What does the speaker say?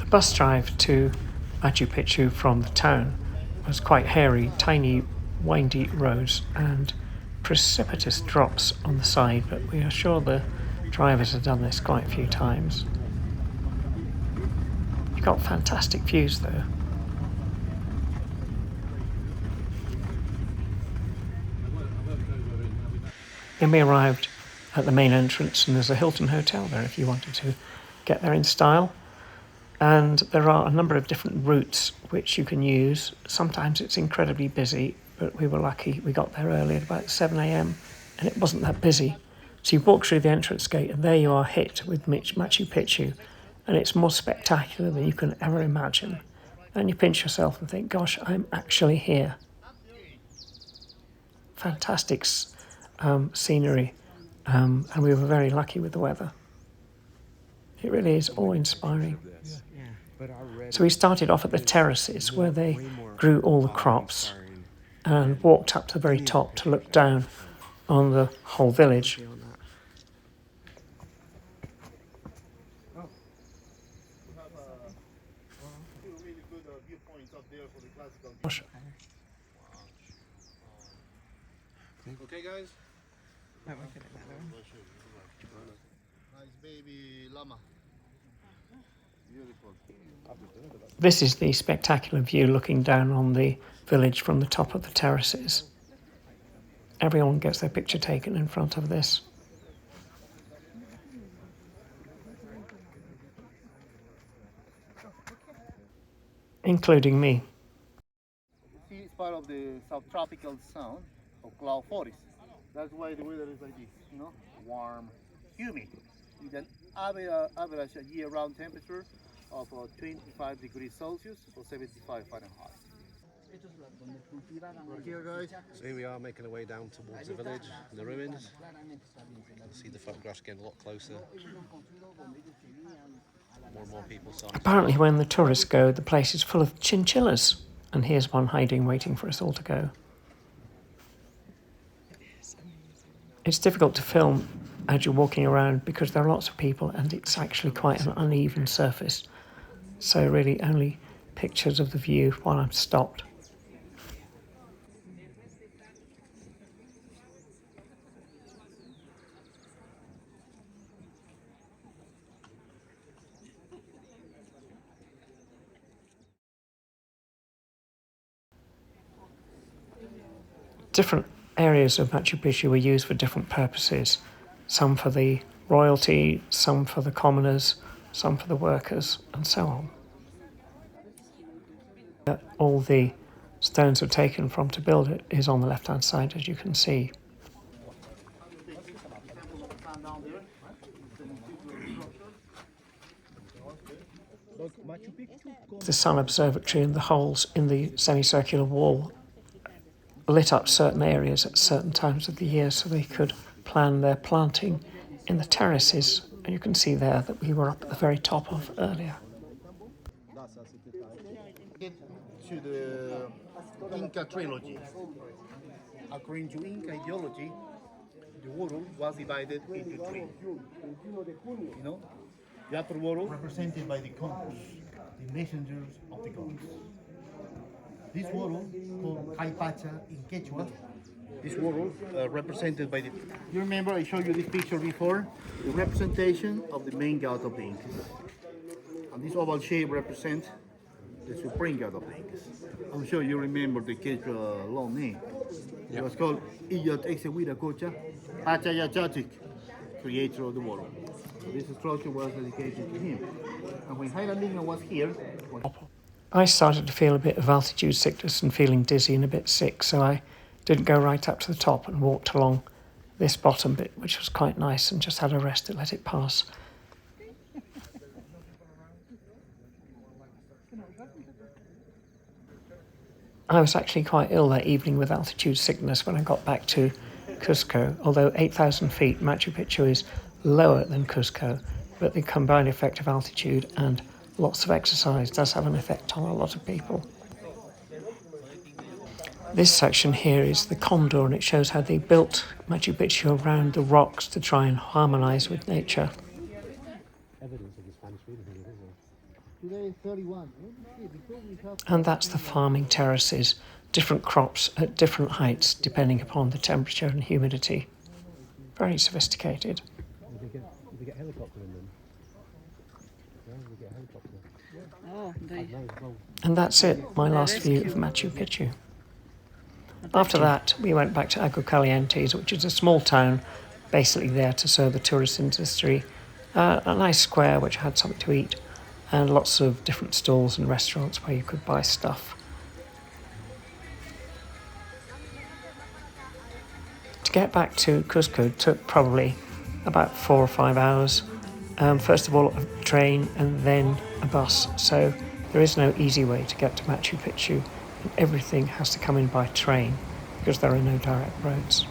The bus drive to Machu Picchu from the town was quite hairy, tiny, windy roads and precipitous drops on the side, but we are sure the drivers have done this quite a few times. You've got fantastic views though. Then we arrived at the main entrance, and there's a Hilton hotel there if you wanted to get there in style. And there are a number of different routes which you can use. Sometimes it's incredibly busy, but we were lucky. We got there early at about 7 a.m. and it wasn't that busy. So you walk through the entrance gate and there you are hit with Machu Picchu, and it's more spectacular than you can ever imagine. And you pinch yourself and think, gosh, I'm actually here. Fantastic scenery, and we were very lucky with the weather. It really is awe-inspiring. So we started off at the terraces where they grew all the crops and walked up to the very top to look down on the whole village. Okay, guys? Nice baby llama. Beautiful. This is the spectacular view looking down on the village from the top of the terraces. Everyone gets their picture taken in front of this. Including me. See, it's part of the subtropical zone of cloud forest. That's why the weather is like this, you know, warm, humid, with an average year-round temperature of 25 degrees Celsius or 75 Fahrenheit. Here, guys. So here we are making our way down towards the village and the ruins. You can see the photographs getting a lot closer. More and more people starting. Apparently when the tourists go, the place is full of chinchillas, and here's one hiding, waiting for us all to go. It's difficult to film as you're walking around because there are lots of people and it's actually quite an uneven surface. So really only pictures of the view while I'm stopped. Different areas of Machu Picchu were used for different purposes. Some for the royalty, some for the commoners, some for the workers, and so on. All the stones were taken from to build it is on the left-hand side, as you can see. The Sun Observatory and the holes in the semicircular wall lit up certain areas at certain times of the year so they could plan their planting in the terraces, and you can see there that we were up at the very top of earlier. To the Inca trilogy. According to Inca ideology, the world was divided into three. You know, the upper world represented by the conquerors, the messengers of the gods. This world, called Caipacha in Quechua, this world represented by the... You remember I showed you this picture before? The representation of the main god of the Incas. And this oval shape represents the supreme god of the Incas. I'm sure you remember the Quechua long name. It was called Iyat Exehuiracocha Pachayachachik, creator of the world. So this structure was dedicated to him. And when Jaime was here... I started to feel a bit of altitude sickness and feeling dizzy and a bit sick, so I didn't go right up to the top and walked along this bottom bit, which was quite nice, and just had a rest and let it pass. I was actually quite ill that evening with altitude sickness when I got back to Cusco, although 8,000 feet, Machu Picchu is lower than Cusco, but the combined effect of altitude and lots of exercise does have an effect on a lot of people. This section here is the condor, and it shows how they built Machu Picchu around the rocks to try and harmonise with nature. Today 31. Because we have And that's the farming terraces, different crops at different heights depending upon the temperature and humidity. Very sophisticated. Did they get helicopter in them? Yeah, we get a helicopter. Oh, And that's it, my last view of rescue. Machu Picchu. After that, we went back to Aguascalientes, which is a small town, basically there to serve the tourist industry. A nice square which had something to eat, and lots of different stalls and restaurants where you could buy stuff. To get back to Cuzco took probably about 4 or 5 hours. First of all, a train and then a bus. So there is no easy way to get to Machu Picchu, and everything has to come in by train because there are no direct roads.